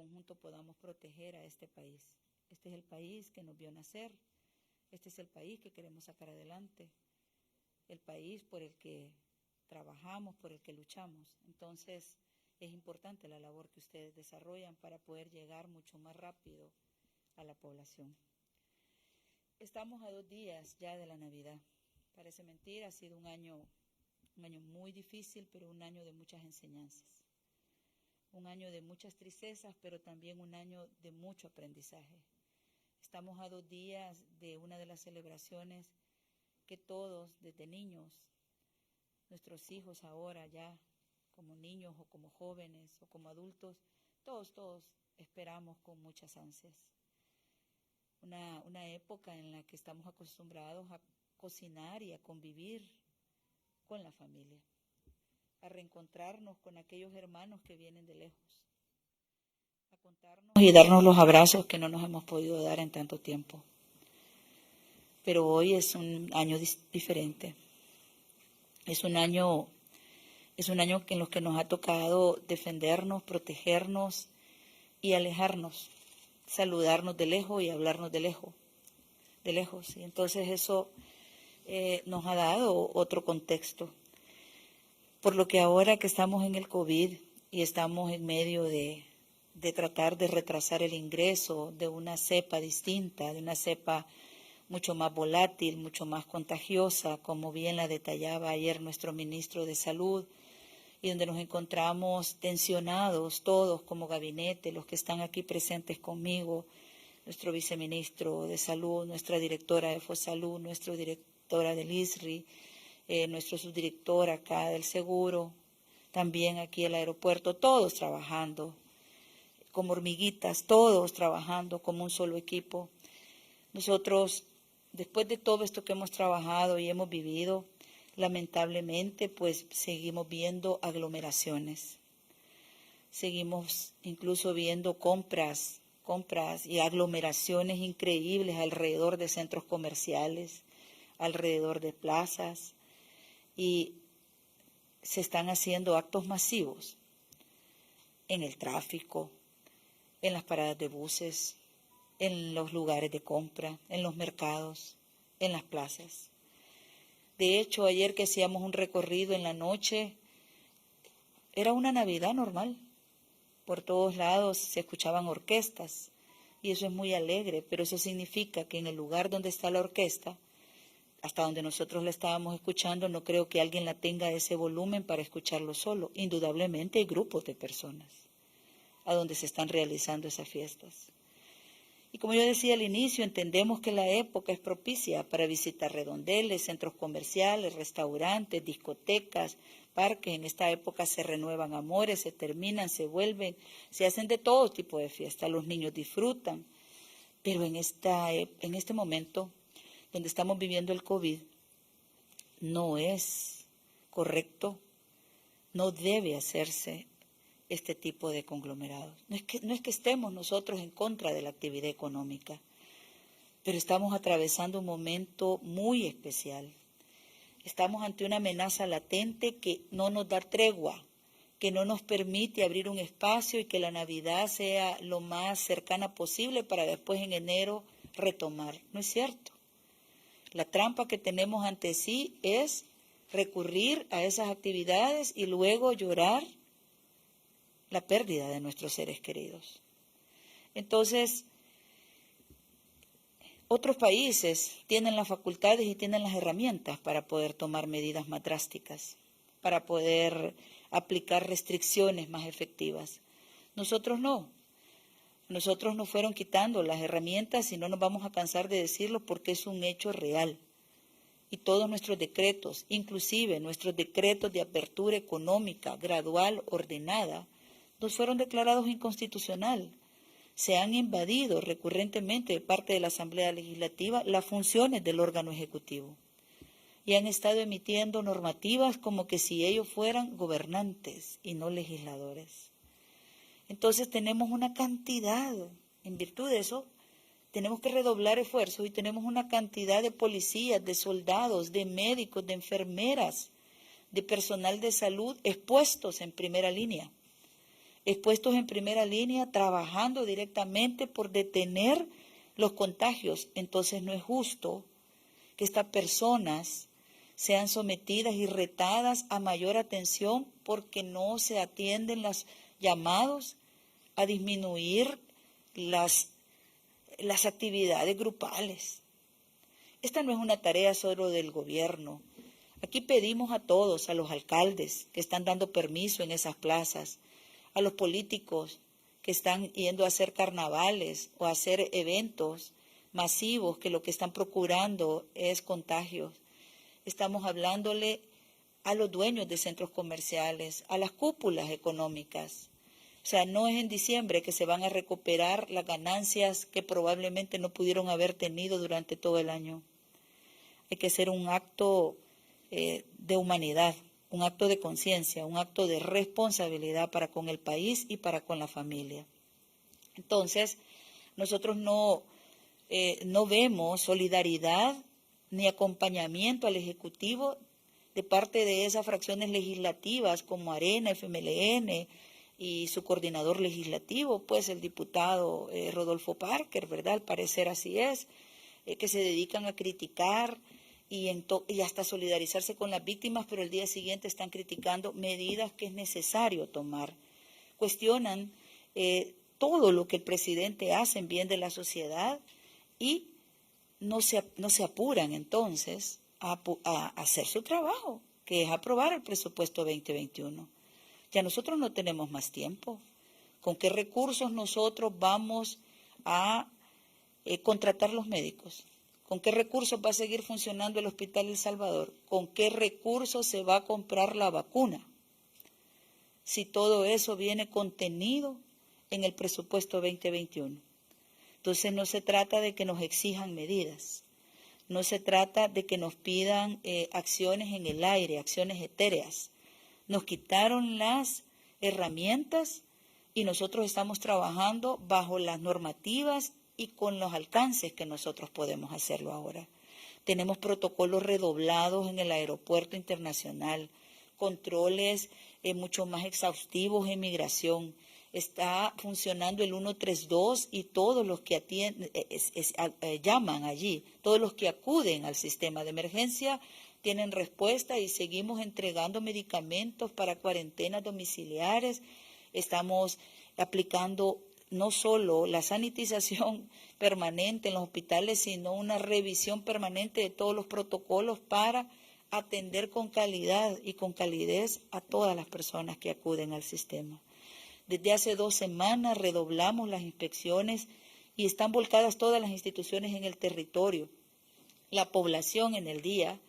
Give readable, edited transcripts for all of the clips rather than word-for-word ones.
conjunto podamos proteger a este país. Este es el país que nos vio nacer, este es el país que queremos sacar adelante, el país por el que trabajamos, por el que luchamos. Entonces, es importante la labor que ustedes desarrollan para poder llegar mucho más rápido a la población. Estamos a 2 días ya de la Navidad. Parece mentira, ha sido un año muy difícil, pero un año de muchas enseñanzas. Un año de muchas tristezas, pero también un año de mucho aprendizaje. Estamos a 2 días de una de las celebraciones que todos, desde niños, nuestros hijos ahora ya, como niños o como jóvenes o como adultos, todos esperamos con muchas ansias. Una época en la que estamos acostumbrados a cocinar y a convivir con la familia, a reencontrarnos con aquellos hermanos que vienen de lejos, a contarnos y darnos los abrazos que no nos hemos podido dar en tanto tiempo. Pero hoy es un año diferente. Es un año en los que nos ha tocado defendernos, protegernos y alejarnos, saludarnos de lejos y hablarnos de lejos. Y entonces eso nos ha dado otro contexto. Por lo que ahora que estamos en el COVID y estamos en medio de tratar de retrasar el ingreso de una cepa distinta, de una cepa mucho más volátil, mucho más contagiosa, como bien la detallaba ayer nuestro ministro de Salud, y donde nos encontramos tensionados todos como gabinete, los que están aquí presentes conmigo, nuestro viceministro de Salud, nuestra directora de FOSalud, nuestra directora del ISRI, nuestro subdirector acá del Seguro, también aquí el aeropuerto, todos trabajando como hormiguitas, todos trabajando como un solo equipo. Nosotros, después de todo esto que hemos trabajado y hemos vivido, lamentablemente, pues seguimos viendo aglomeraciones. Seguimos incluso viendo compras y aglomeraciones increíbles alrededor de centros comerciales, alrededor de plazas, y se están haciendo actos masivos en el tráfico, en las paradas de buses, en los lugares de compra, en los mercados, en las plazas. De hecho, ayer que hacíamos un recorrido en la noche, era una Navidad normal. Por todos lados se escuchaban orquestas y eso es muy alegre, pero eso significa que en el lugar donde está la orquesta, hasta donde nosotros la estábamos escuchando, no creo que alguien la tenga a ese volumen para escucharlo solo. Indudablemente hay grupos de personas a donde se están realizando esas fiestas. Y como yo decía al inicio, entendemos que la época es propicia para visitar redondeles, centros comerciales, restaurantes, discotecas, parques. En esta época se renuevan amores, se terminan, se vuelven, se hacen de todo tipo de fiestas. Los niños disfrutan. Pero en este momento, donde estamos viviendo el COVID, no es correcto, no debe hacerse este tipo de conglomerados. No es que estemos nosotros en contra de la actividad económica, pero estamos atravesando un momento muy especial. Estamos ante una amenaza latente que no nos da tregua, que no nos permite abrir un espacio y que la Navidad sea lo más cercana posible para después en enero retomar. No es cierto. La trampa que tenemos ante sí es recurrir a esas actividades y luego llorar la pérdida de nuestros seres queridos. Entonces, otros países tienen las facultades y tienen las herramientas para poder tomar medidas más drásticas, para poder aplicar restricciones más efectivas. Nosotros no. Nosotros nos fueron quitando las herramientas y no nos vamos a cansar de decirlo porque es un hecho real. Y todos nuestros decretos, inclusive nuestros decretos de apertura económica gradual, ordenada, nos fueron declarados inconstitucional. Se han invadido recurrentemente de parte de la Asamblea Legislativa las funciones del órgano ejecutivo y han estado emitiendo normativas como que si ellos fueran gobernantes y no legisladores. Entonces tenemos una cantidad, en virtud de eso, tenemos que redoblar esfuerzos y tenemos una cantidad de policías, de soldados, de médicos, de enfermeras, de personal de salud expuestos en primera línea. expuestos en primera línea, trabajando directamente por detener los contagios. Entonces no es justo que estas personas sean sometidas y retadas a mayor atención porque no se atienden los llamados a disminuir las actividades grupales. Esta no es una tarea solo del gobierno. Aquí pedimos a todos, a los alcaldes que están dando permiso en esas plazas, a los políticos que están yendo a hacer carnavales o a hacer eventos masivos que lo que están procurando es contagios. Estamos hablándole a los dueños de centros comerciales, a las cúpulas económicas. O sea, no es en diciembre que se van a recuperar las ganancias que probablemente no pudieron haber tenido durante todo el año. Hay que hacer un acto de humanidad, un acto de conciencia, un acto de responsabilidad para con el país y para con la familia. Entonces, nosotros no vemos solidaridad ni acompañamiento al Ejecutivo de parte de esas fracciones legislativas como Arena, FMLN y su coordinador legislativo, pues el diputado Rodolfo Parker, ¿verdad? Al parecer así es, que se dedican a criticar y hasta solidarizarse con las víctimas, pero el día siguiente están criticando medidas que es necesario tomar. Cuestionan todo lo que el presidente hace en bien de la sociedad y no se apuran entonces a hacer su trabajo, que es aprobar el presupuesto 2021. Ya nosotros no tenemos más tiempo. ¿Con qué recursos nosotros vamos a contratar los médicos? ¿Con qué recursos va a seguir funcionando el Hospital El Salvador? ¿Con qué recursos se va a comprar la vacuna? Si todo eso viene contenido en el presupuesto 2021. Entonces no se trata de que nos exijan medidas, no se trata de que nos pidan acciones en el aire, acciones etéreas. Nos quitaron las herramientas y nosotros estamos trabajando bajo las normativas y con los alcances que nosotros podemos hacerlo ahora. Tenemos protocolos redoblados en el aeropuerto internacional, controles mucho más exhaustivos en migración. Está funcionando el 132 y todos los que llaman allí, todos los que acuden al sistema de emergencia tienen respuesta y seguimos entregando medicamentos para cuarentenas domiciliares. Estamos aplicando no solo la sanitización permanente en los hospitales, sino una revisión permanente de todos los protocolos para atender con calidad y con calidez a todas las personas que acuden al sistema. Desde hace 2 semanas redoblamos las inspecciones y están volcadas todas las instituciones en el territorio. La población en el día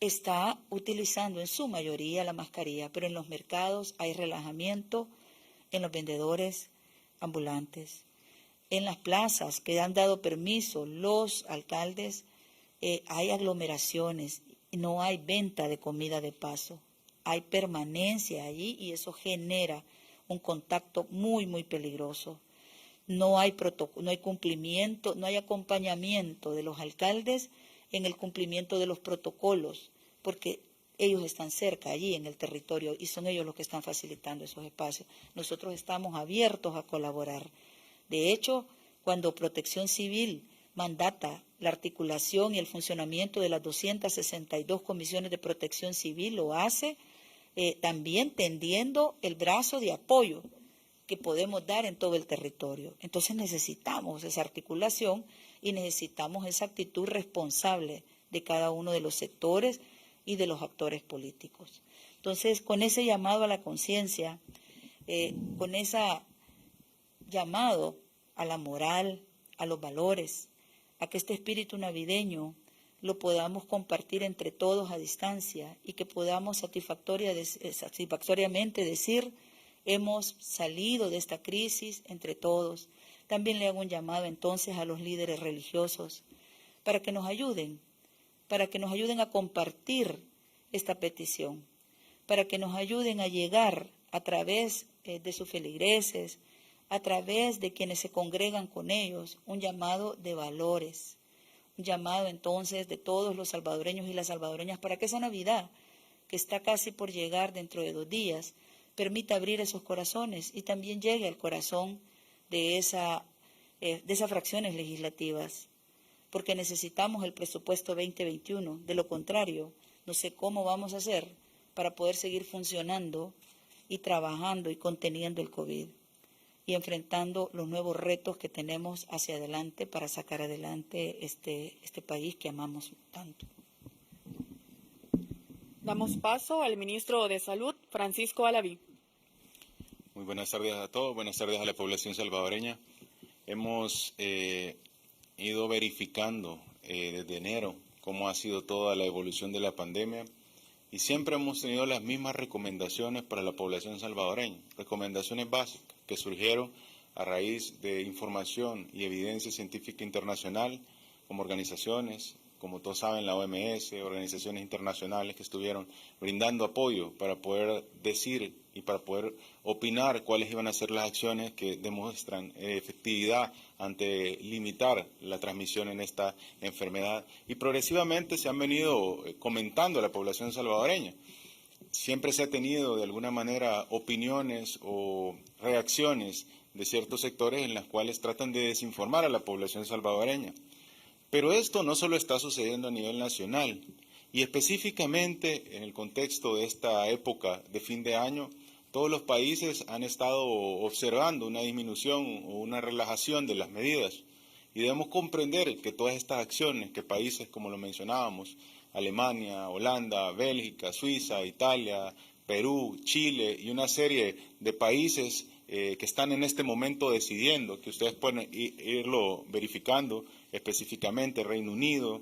está utilizando en su mayoría la mascarilla, pero en los mercados hay relajamiento, en los vendedores ambulantes, en las plazas que han dado permiso los alcaldes, hay aglomeraciones, no hay venta de comida de paso, hay permanencia allí y eso genera un contacto muy, muy peligroso. No hay cumplimiento, no hay acompañamiento de los alcaldes en el cumplimiento de los protocolos, porque ellos están cerca allí en el territorio y son ellos los que están facilitando esos espacios. Nosotros estamos abiertos a colaborar. De hecho, cuando Protección Civil mandata la articulación y el funcionamiento de las 262 comisiones de protección civil, lo hace también tendiendo el brazo de apoyo que podemos dar en todo el territorio. Entonces necesitamos esa articulación y necesitamos esa actitud responsable de cada uno de los sectores y de los actores políticos. Entonces, con ese llamado a la conciencia, con ese llamado a la moral, a los valores, a que este espíritu navideño lo podamos compartir entre todos a distancia y que podamos satisfactoriamente decir, hemos salido de esta crisis entre todos. También le hago un llamado entonces a los líderes religiosos para que nos ayuden a compartir esta petición, para que nos ayuden a llegar a través de sus feligreses, a través de quienes se congregan con ellos, un llamado de valores, un llamado entonces de todos los salvadoreños y las salvadoreñas para que esa Navidad, que está casi por llegar dentro de 2 días, permita abrir esos corazones y también llegue al corazón de esas fracciones legislativas, porque necesitamos el presupuesto 2021. De lo contrario, no sé cómo vamos a hacer para poder seguir funcionando y trabajando y conteniendo el COVID y enfrentando los nuevos retos que tenemos hacia adelante para sacar adelante este país que amamos tanto. Damos paso al ministro de Salud, Francisco Alaví. Muy buenas tardes a todos, buenas tardes a la población salvadoreña. Hemos ido verificando desde enero cómo ha sido toda la evolución de la pandemia y siempre hemos tenido las mismas recomendaciones para la población salvadoreña, recomendaciones básicas que surgieron a raíz de información y evidencia científica internacional, como organizaciones, como todos saben, la OMS, organizaciones internacionales que estuvieron brindando apoyo para poder decir y para poder opinar cuáles iban a ser las acciones que demuestran efectividad ante limitar la transmisión en esta enfermedad. Y progresivamente se han venido comentando a la población salvadoreña. Siempre se ha tenido de alguna manera opiniones o reacciones de ciertos sectores en las cuales tratan de desinformar a la población salvadoreña. Pero esto no solo está sucediendo a nivel nacional, y específicamente en el contexto de esta época de fin de año, todos los países han estado observando una disminución o una relajación de las medidas. Y debemos comprender que todas estas acciones que países, como lo mencionábamos, Alemania, Holanda, Bélgica, Suiza, Italia, Perú, Chile y una serie de países que están en este momento decidiendo, que ustedes pueden irlo verificando específicamente, Reino Unido,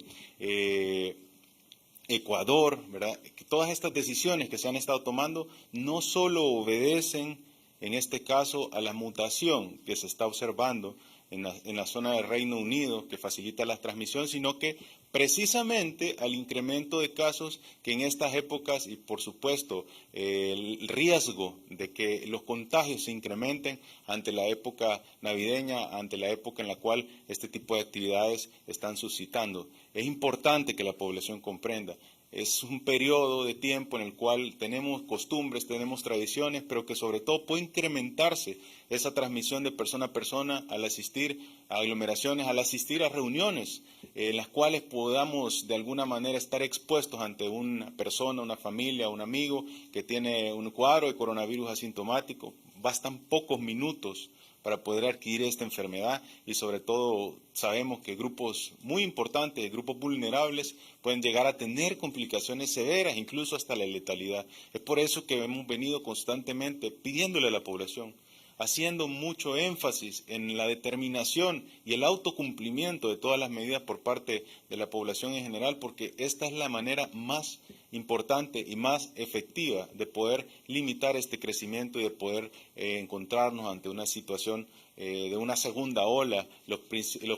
Ecuador, ¿verdad? Que todas estas decisiones que se han estado tomando no solo obedecen, en este caso, a la mutación que se está observando en la zona del Reino Unido, que facilita la transmisión, sino que precisamente al incremento de casos que en estas épocas y por supuesto el riesgo de que los contagios se incrementen ante la época navideña, ante la época en la cual este tipo de actividades están suscitando. Es importante que la población comprenda. Es un periodo de tiempo en el cual tenemos costumbres, tenemos tradiciones, pero que sobre todo puede incrementarse esa transmisión de persona a persona al asistir a aglomeraciones, al asistir a reuniones en las cuales podamos de alguna manera estar expuestos ante una persona, una familia, un amigo que tiene un cuadro de coronavirus asintomático. Bastan pocos minutos para poder adquirir esta enfermedad y sobre todo sabemos que grupos muy importantes, grupos vulnerables, pueden llegar a tener complicaciones severas, incluso hasta la letalidad. Es por eso que hemos venido constantemente pidiéndole a la población, haciendo mucho énfasis en la determinación y el autocumplimiento de todas las medidas por parte de la población en general, porque esta es la manera más importante y más efectiva de poder limitar este crecimiento y de poder encontrarnos ante una situación de una segunda ola los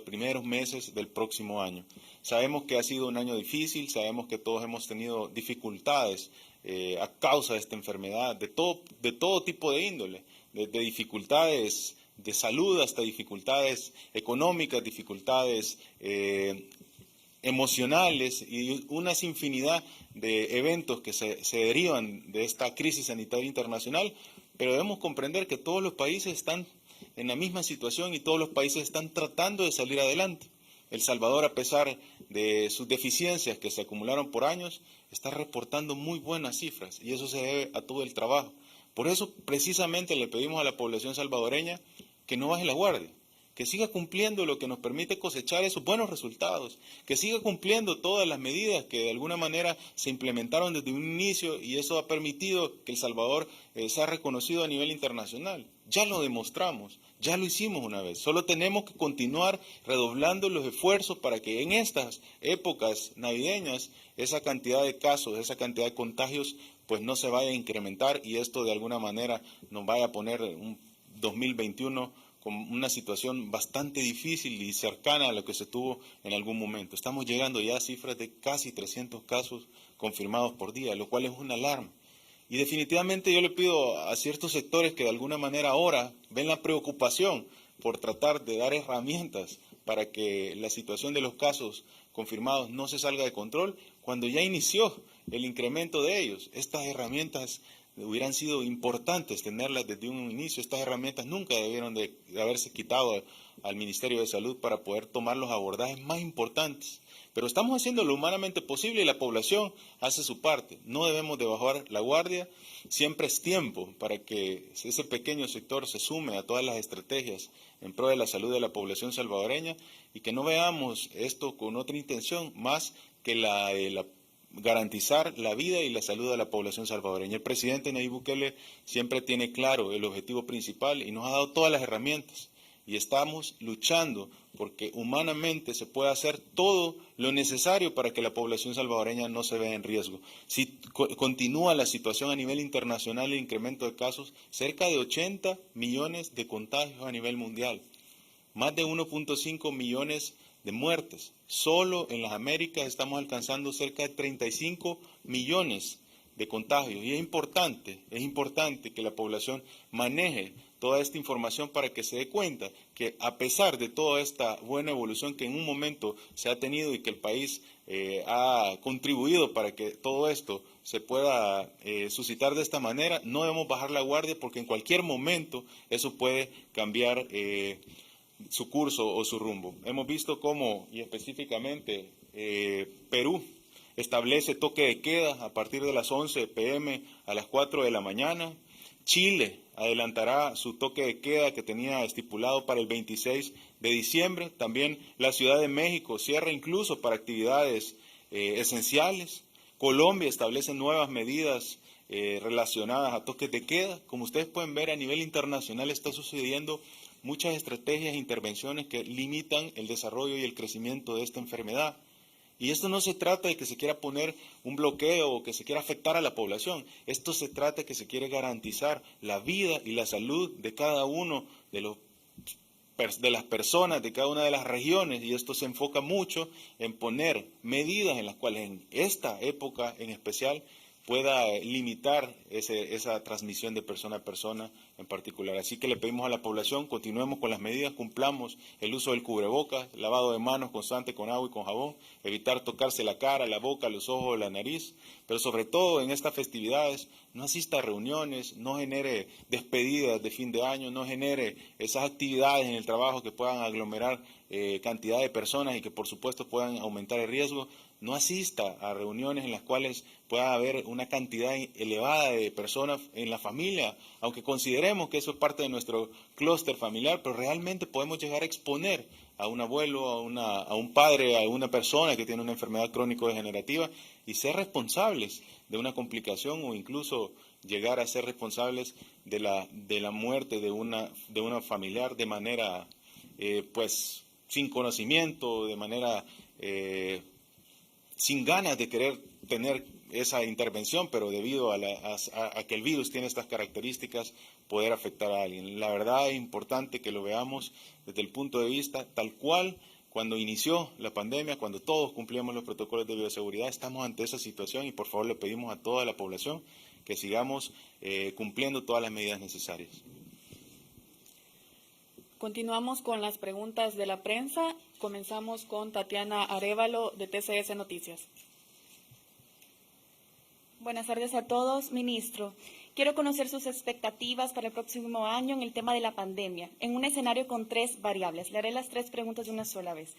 primeros meses del próximo año. Sabemos que ha sido un año difícil, sabemos que todos hemos tenido dificultades a causa de esta enfermedad, de todo tipo de índole, de dificultades de salud hasta dificultades económicas, dificultades emocionales y una infinidad de eventos que se derivan de esta crisis sanitaria internacional, pero debemos comprender que todos los países están en la misma situación y todos los países están tratando de salir adelante. El Salvador, a pesar de sus deficiencias que se acumularon por años, está reportando muy buenas cifras y eso se debe a todo el trabajo. Por eso, precisamente, le pedimos a la población salvadoreña que no baje la guardia, que siga cumpliendo lo que nos permite cosechar esos buenos resultados, que siga cumpliendo todas las medidas que de alguna manera se implementaron desde un inicio y eso ha permitido que El Salvador sea reconocido a nivel internacional. Ya lo demostramos, ya lo hicimos una vez, solo tenemos que continuar redoblando los esfuerzos para que en estas épocas navideñas esa cantidad de casos, esa cantidad de contagios pues no se vaya a incrementar y esto de alguna manera nos vaya a poner un 2021 con una situación bastante difícil y cercana a lo que se tuvo en algún momento. Estamos llegando ya a cifras de casi 300 casos confirmados por día, lo cual es una alarma. Y definitivamente yo le pido a ciertos sectores que de alguna manera ahora ven la preocupación por tratar de dar herramientas para que la situación de los casos confirmados no se salga de control, cuando ya inició el incremento de ellos. Estas herramientas hubieran sido importantes tenerlas desde un inicio. Estas herramientas nunca debieron de haberse quitado al Ministerio de Salud para poder tomar los abordajes más importantes. Pero estamos haciendo lo humanamente posible y la población hace su parte. No debemos de bajar la guardia. Siempre es tiempo para que ese pequeño sector se sume a todas las estrategias en pro de la salud de la población salvadoreña y que no veamos esto con otra intención más que garantizar la vida y la salud de la población salvadoreña. El presidente Nayib Bukele siempre tiene claro el objetivo principal y nos ha dado todas las herramientas. Y estamos luchando porque humanamente se pueda hacer todo lo necesario para que la población salvadoreña no se vea en riesgo. Si continúa la situación a nivel internacional, el incremento de casos, cerca de 80 millones de contagios a nivel mundial, más de 1.5 millones de muertes. Solo en las Américas estamos alcanzando cerca de 35 millones de contagios. Y es importante que la población maneje toda esta información para que se dé cuenta que a pesar de toda esta buena evolución que en un momento se ha tenido y que el país ha contribuido para que todo esto se pueda suscitar de esta manera, no debemos bajar la guardia porque en cualquier momento eso puede cambiar su curso o su rumbo. Hemos visto cómo, y específicamente Perú, establece toque de queda a partir de las 11 p.m. a las 4 de la mañana. Chile adelantará su toque de queda que tenía estipulado para el 26 de diciembre. También la Ciudad de México cierra incluso para actividades esenciales. Colombia establece nuevas medidas relacionadas a toques de queda. Como ustedes pueden ver, a nivel internacional está sucediendo muchas estrategias e intervenciones que limitan el desarrollo y el crecimiento de esta enfermedad. Y esto no se trata de que se quiera poner un bloqueo o que se quiera afectar a la población. Esto se trata de que se quiere garantizar la vida y la salud de cada uno de las personas, de cada una de las regiones. Y esto se enfoca mucho en poner medidas en las cuales en esta época en especial pueda limitar esa transmisión de persona a persona en particular. Así que le pedimos a la población, continuemos con las medidas, cumplamos el uso del cubrebocas, lavado de manos constante con agua y con jabón, evitar tocarse la cara, la boca, los ojos, la nariz, pero sobre todo en estas festividades no asista a reuniones, no genere despedidas de fin de año, no genere esas actividades en el trabajo que puedan aglomerar cantidad de personas y que por supuesto puedan aumentar el riesgo. No asista a reuniones en las cuales pueda haber una cantidad elevada de personas en la familia, aunque consideremos que eso es parte de nuestro clúster familiar, pero realmente podemos llegar a exponer a un abuelo, a un padre, a una persona que tiene una enfermedad crónico-degenerativa y ser responsables de una complicación o incluso llegar a ser responsables de la muerte de una familiar de manera, pues, sin conocimiento, de manera sin ganas de querer tener esa intervención, pero debido a que el virus tiene estas características, poder afectar a alguien. La verdad es importante que lo veamos desde el punto de vista tal cual cuando inició la pandemia, cuando todos cumplíamos los protocolos de bioseguridad, estamos ante esa situación y por favor le pedimos a toda la población que sigamos cumpliendo todas las medidas necesarias. Continuamos con las preguntas de la prensa. Comenzamos con Tatiana Arévalo de TCS Noticias. Buenas tardes a todos. Ministro, quiero conocer sus expectativas para el próximo año en el tema de la pandemia, en un escenario con 3 variables. Le haré las 3 preguntas de una sola vez.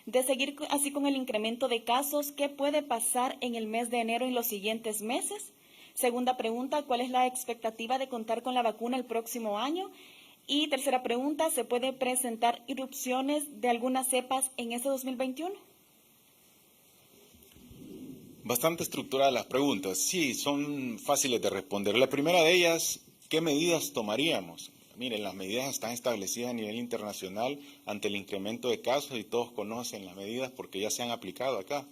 De seguir así con el incremento de casos, ¿qué puede pasar en el mes de enero y en los siguientes meses? Segunda pregunta, ¿cuál es la expectativa de contar con la vacuna el próximo año? Y tercera pregunta, ¿se puede presentar irrupciones de algunas cepas en este 2021? Bastante estructuradas las preguntas. Sí, son fáciles de responder. La primera de ellas, ¿qué medidas tomaríamos? Miren, las medidas están establecidas a nivel internacional ante el incremento de casos y todos conocen las medidas porque ya se han aplicado acá.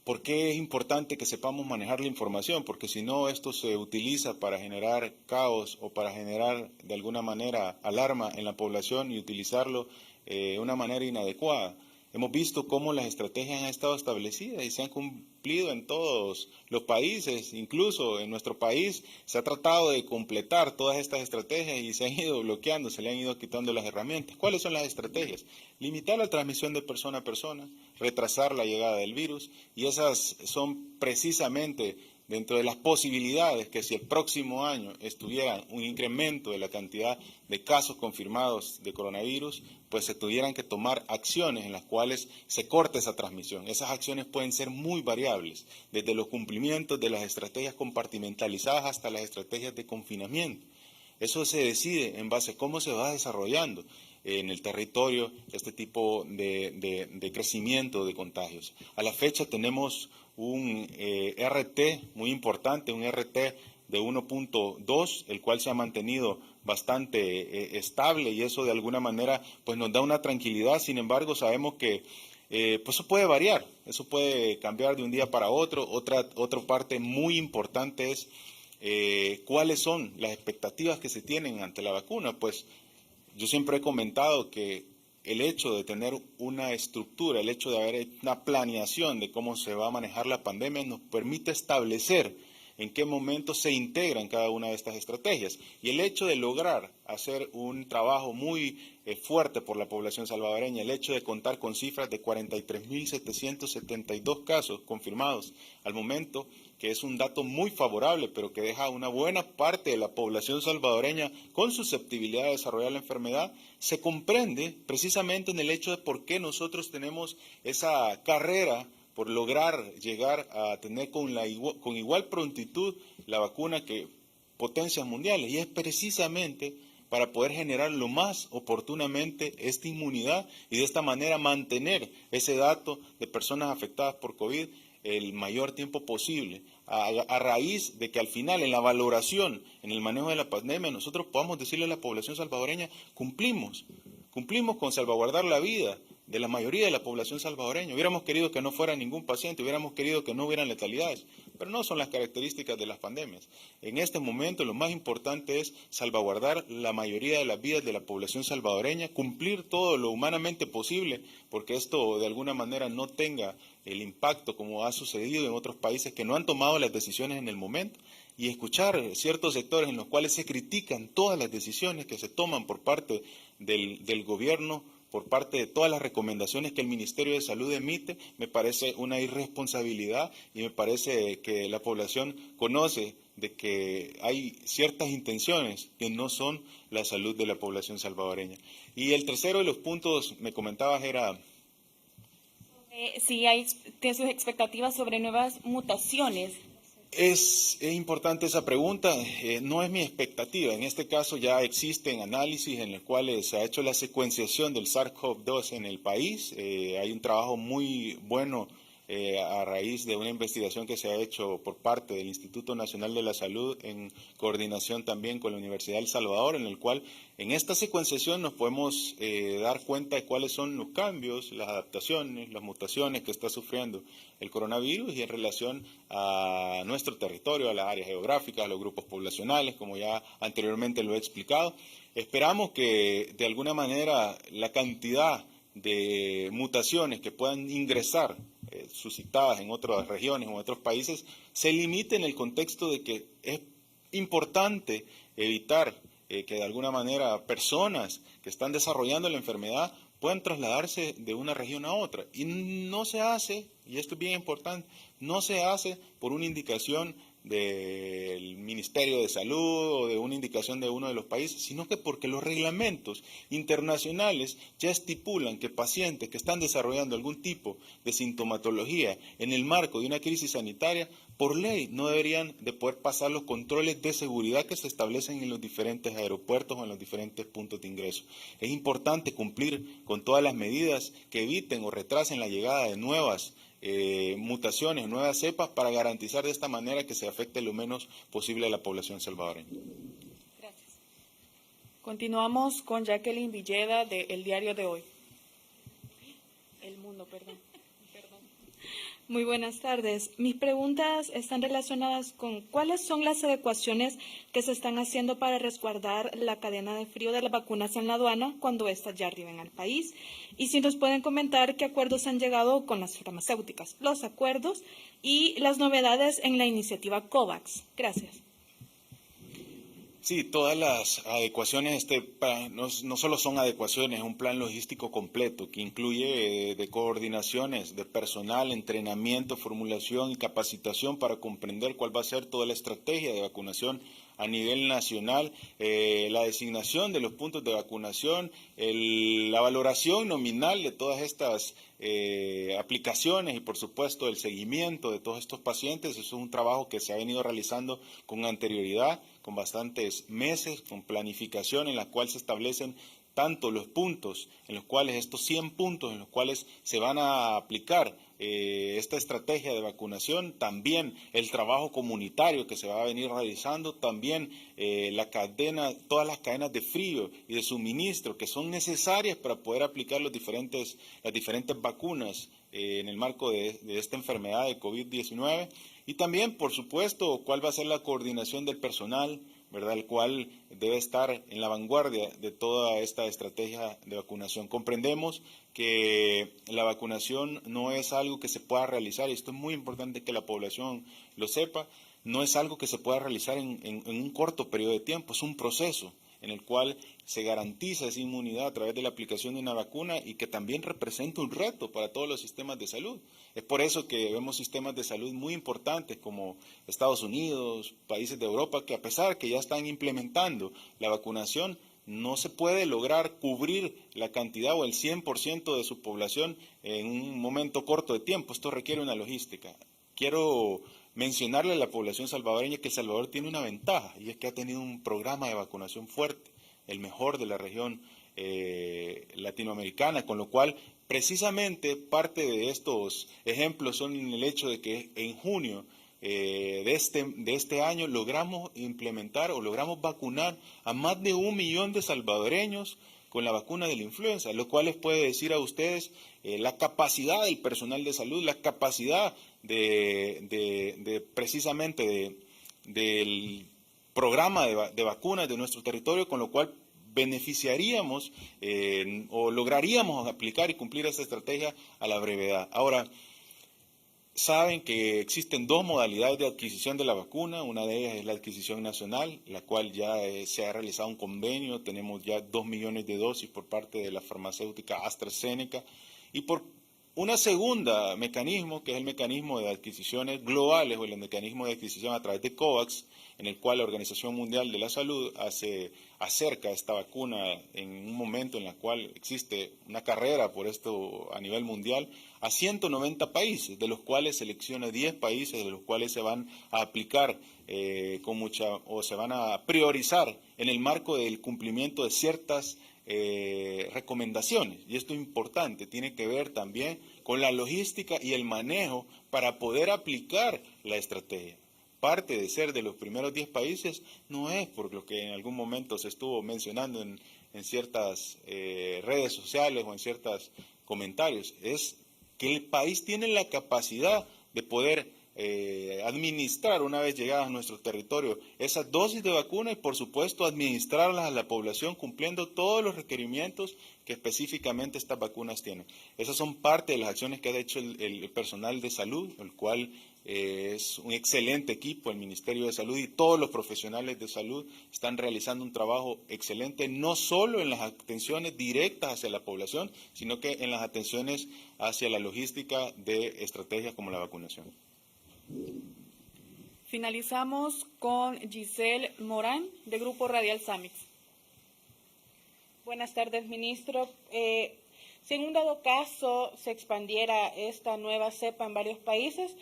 ¿Por qué es importante que sepamos manejar la información? Porque si no, esto se utiliza para generar caos o para generar de alguna manera alarma en la población y utilizarlo de una manera inadecuada. Hemos visto cómo las estrategias han estado establecidas y se han cumplido en todos los países, incluso en nuestro país se ha tratado de completar todas estas estrategias y se han ido bloqueando, se le han ido quitando las herramientas. ¿Cuáles son las estrategias? Limitar la transmisión de persona a persona, retrasar la llegada del virus y esas son precisamente dentro de las posibilidades que si el próximo año estuviera un incremento de la cantidad de casos confirmados de coronavirus, pues se tuvieran que tomar acciones en las cuales se corte esa transmisión. Esas acciones pueden ser muy variables, desde los cumplimientos de las estrategias compartimentalizadas hasta las estrategias de confinamiento. Eso se decide en base a cómo se va desarrollando en el territorio este tipo de crecimiento de contagios. A la fecha tenemos un RT muy importante, un RT de 1.2, el cual se ha mantenido bastante estable y eso de alguna manera pues nos da una tranquilidad. Sin embargo, sabemos que pues eso puede variar, eso puede cambiar de un día para otro. Otra parte muy importante es cuáles son las expectativas que se tienen ante la vacuna. Pues yo siempre he comentado que el hecho de tener una estructura, el hecho de haber una planeación de cómo se va a manejar la pandemia nos permite establecer en qué momento se integran cada una de estas estrategias. Y el hecho de lograr hacer un trabajo muy fuerte por la población salvadoreña, el hecho de contar con cifras de 43.772 casos confirmados al momento, que es un dato muy favorable, pero que deja una buena parte de la población salvadoreña con susceptibilidad de desarrollar la enfermedad, se comprende precisamente en el hecho de por qué nosotros tenemos esa carrera por lograr llegar a tener con igual prontitud la vacuna que potencias mundiales. Y es precisamente para poder generar lo más oportunamente esta inmunidad y de esta manera mantener ese dato de personas afectadas por COVID el mayor tiempo posible, a raíz de que al final en la valoración, en el manejo de la pandemia, nosotros podamos decirle a la población salvadoreña, cumplimos con salvaguardar la vida de la mayoría de la población salvadoreña. Hubiéramos querido que no fuera ningún paciente, hubiéramos querido que no hubieran letalidades, pero no son las características de las pandemias. En este momento lo más importante es salvaguardar la mayoría de las vidas de la población salvadoreña, cumplir todo lo humanamente posible, porque esto de alguna manera no tenga el impacto como ha sucedido en otros países que no han tomado las decisiones en el momento, y escuchar ciertos sectores en los cuales se critican todas las decisiones que se toman por parte del gobierno, por parte de todas las recomendaciones que el Ministerio de Salud emite, me parece una irresponsabilidad y me parece que la población conoce de que hay ciertas intenciones que no son la salud de la población salvadoreña. Y el tercero de los puntos, me comentabas, era... Si tiene sus expectativas sobre nuevas mutaciones. Es importante esa pregunta, no es mi expectativa. En este caso ya existen análisis en los cuales se ha hecho la secuenciación del SARS-CoV-2 en el país. Hay un trabajo muy bueno a raíz de una investigación que se ha hecho por parte del Instituto Nacional de la Salud en coordinación también con la Universidad de El Salvador, en el cual en esta secuenciación nos podemos dar cuenta de cuáles son los cambios, las adaptaciones, las mutaciones que está sufriendo el coronavirus y en relación a nuestro territorio, a las áreas geográficas, a los grupos poblacionales, como ya anteriormente lo he explicado. Esperamos que de alguna manera la cantidad de mutaciones que puedan ingresar suscitadas en otras regiones o en otros países se limite en el contexto de que es importante evitar que de alguna manera personas que están desarrollando la enfermedad puedan trasladarse de una región a otra. Y no se hace, y esto es bien importante, no se hace por una indicación del Ministerio de Salud o de una indicación de uno de los países, sino que porque los reglamentos internacionales ya estipulan que pacientes que están desarrollando algún tipo de sintomatología en el marco de una crisis sanitaria, por ley no deberían de poder pasar los controles de seguridad que se establecen en los diferentes aeropuertos o en los diferentes puntos de ingreso. Es importante cumplir con todas las medidas que eviten o retrasen la llegada de nuevas mutaciones, nuevas cepas, para garantizar de esta manera que se afecte lo menos posible a la población salvadoreña. Gracias. Continuamos con Jacqueline Villeda de El Diario de Hoy. El Mundo, perdón. Muy buenas tardes. Mis preguntas están relacionadas con cuáles son las adecuaciones que se están haciendo para resguardar la cadena de frío de las vacunas en la aduana cuando éstas ya arriben al país. Y si nos pueden comentar qué acuerdos han llegado con las farmacéuticas, los acuerdos y las novedades en la iniciativa COVAX. Gracias. Sí, todas las adecuaciones, no solo son adecuaciones, es un plan logístico completo que incluye de coordinaciones de personal, entrenamiento, formulación y capacitación para comprender cuál va a ser toda la estrategia de vacunación a nivel nacional, la designación de los puntos de vacunación, la valoración nominal de todas estas aplicaciones y por supuesto el seguimiento de todos estos pacientes. Eso es un trabajo que se ha venido realizando con anterioridad, con bastantes meses, con planificación en la cual se establecen tanto los puntos en los cuales, estos 100 puntos en los cuales se van a aplicar esta estrategia de vacunación, también el trabajo comunitario que se va a venir realizando, también todas las cadenas de frío y de suministro que son necesarias para poder aplicar las diferentes vacunas en el marco de esta enfermedad de COVID-19, y también, por supuesto, cuál va a ser la coordinación del personal, ¿verdad?, el cual debe estar en la vanguardia de toda esta estrategia de vacunación. Comprendemos que la vacunación no es algo que se pueda realizar, y esto es muy importante que la población lo sepa, no es algo que se pueda realizar en un corto periodo de tiempo, es un proceso en el cual se garantiza esa inmunidad a través de la aplicación de una vacuna y que también representa un reto para todos los sistemas de salud. Es por eso que vemos sistemas de salud muy importantes como Estados Unidos, países de Europa, que a pesar que ya están implementando la vacunación, no se puede lograr cubrir la cantidad o el 100% de su población en un momento corto de tiempo. Esto requiere una logística. Quiero mencionarle a la población salvadoreña que El Salvador tiene una ventaja, y es que ha tenido un programa de vacunación fuerte, el mejor de la región latinoamericana, con lo cual precisamente parte de estos ejemplos son el hecho de que en junio de este año logramos implementar o logramos vacunar a más de 1 millón de salvadoreños con la vacuna de la influenza, lo cual les puede decir a ustedes la capacidad del personal de salud, la capacidad precisamente del programa de vacunas de nuestro territorio, con lo cual beneficiaríamos o lograríamos aplicar y cumplir esta estrategia a la brevedad. Ahora, saben que existen 2 modalidades de adquisición de la vacuna. Una de ellas es la adquisición nacional, la cual ya se ha realizado un convenio. Tenemos ya 2 millones de dosis por parte de la farmacéutica AstraZeneca. Y por una segunda mecanismo, que es el mecanismo de adquisiciones globales o el mecanismo de adquisición a través de COVAX, en el cual la Organización Mundial de la Salud acerca esta vacuna en un momento en el cual existe una carrera por esto a nivel mundial a 190 países, de los cuales selecciona 10 países, de los cuales se van a aplicar se van a priorizar en el marco del cumplimiento de ciertas recomendaciones. Y esto es importante, tiene que ver también con la logística y el manejo para poder aplicar la estrategia. Parte de ser de los primeros 10 países no es por lo que en algún momento se estuvo mencionando en ciertas redes sociales o en ciertos comentarios, es que el país tiene la capacidad de poder administrar una vez llegadas a nuestro territorio esas dosis de vacuna y por supuesto administrarlas a la población cumpliendo todos los requerimientos que específicamente estas vacunas tienen. Esas son parte de las acciones que ha hecho el personal de salud, el cual es un excelente equipo, el Ministerio de Salud y todos los profesionales de salud están realizando un trabajo excelente, no solo en las atenciones directas hacia la población, sino que en las atenciones hacia la logística de estrategias como la vacunación. Finalizamos con Giselle Morán, de Grupo Radial Samix. Buenas tardes, ministro. Si en un dado caso se expandiera esta nueva cepa en varios países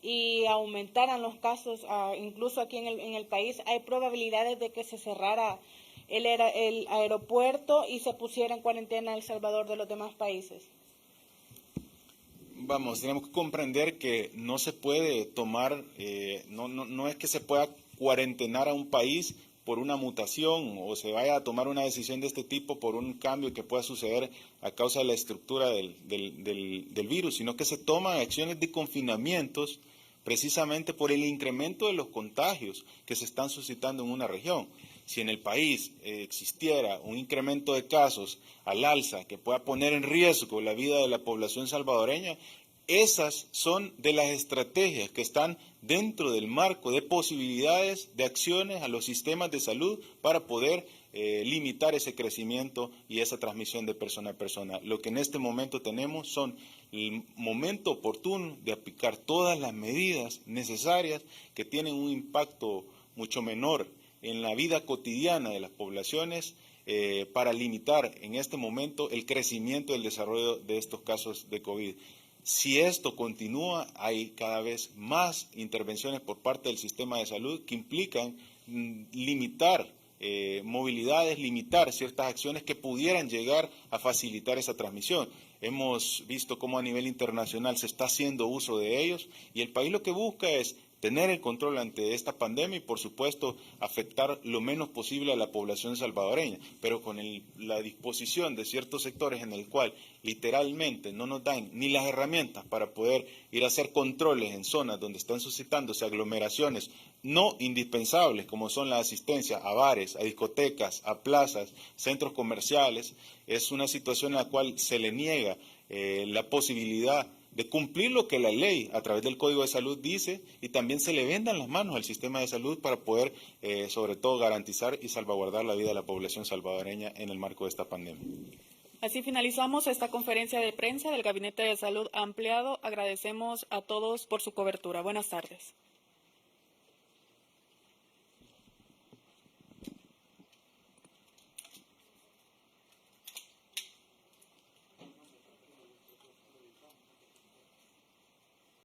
y aumentaran los casos, incluso aquí en el país, ¿hay probabilidades de que se cerrara el aeropuerto y se pusiera en cuarentena El Salvador de los demás países? Vamos, tenemos que comprender que no se puede tomar, no es que se pueda cuarentenar a un país por una mutación o se vaya a tomar una decisión de este tipo por un cambio que pueda suceder a causa de la estructura del virus, sino que se toman acciones de confinamientos precisamente por el incremento de los contagios que se están suscitando en una región. Si en el país existiera un incremento de casos al alza que pueda poner en riesgo la vida de la población salvadoreña, esas son de las estrategias que están dentro del marco de posibilidades de acciones a los sistemas de salud para poder limitar ese crecimiento y esa transmisión de persona a persona. Lo que en este momento tenemos son el momento oportuno de aplicar todas las medidas necesarias que tienen un impacto mucho menor en la vida cotidiana de las poblaciones para limitar en este momento el crecimiento y el desarrollo de estos casos de COVID. Si esto continúa, hay cada vez más intervenciones por parte del sistema de salud que implican limitar movilidades, limitar ciertas acciones que pudieran llegar a facilitar esa transmisión. Hemos visto cómo a nivel internacional se está haciendo uso de ellos y el país lo que busca es tener el control ante esta pandemia y, por supuesto, afectar lo menos posible a la población salvadoreña, pero con la disposición de ciertos sectores en el cual literalmente no nos dan ni las herramientas para poder ir a hacer controles en zonas donde están suscitándose aglomeraciones no indispensables, como son la asistencia a bares, a discotecas, a plazas, centros comerciales. Es una situación en la cual se le niega la posibilidad de cumplir lo que la ley a través del Código de Salud dice y también se le vendan las manos al sistema de salud para poder, sobre todo, garantizar y salvaguardar la vida de la población salvadoreña en el marco de esta pandemia. Así finalizamos esta conferencia de prensa del Gabinete de Salud Ampliado. Agradecemos a todos por su cobertura. Buenas tardes.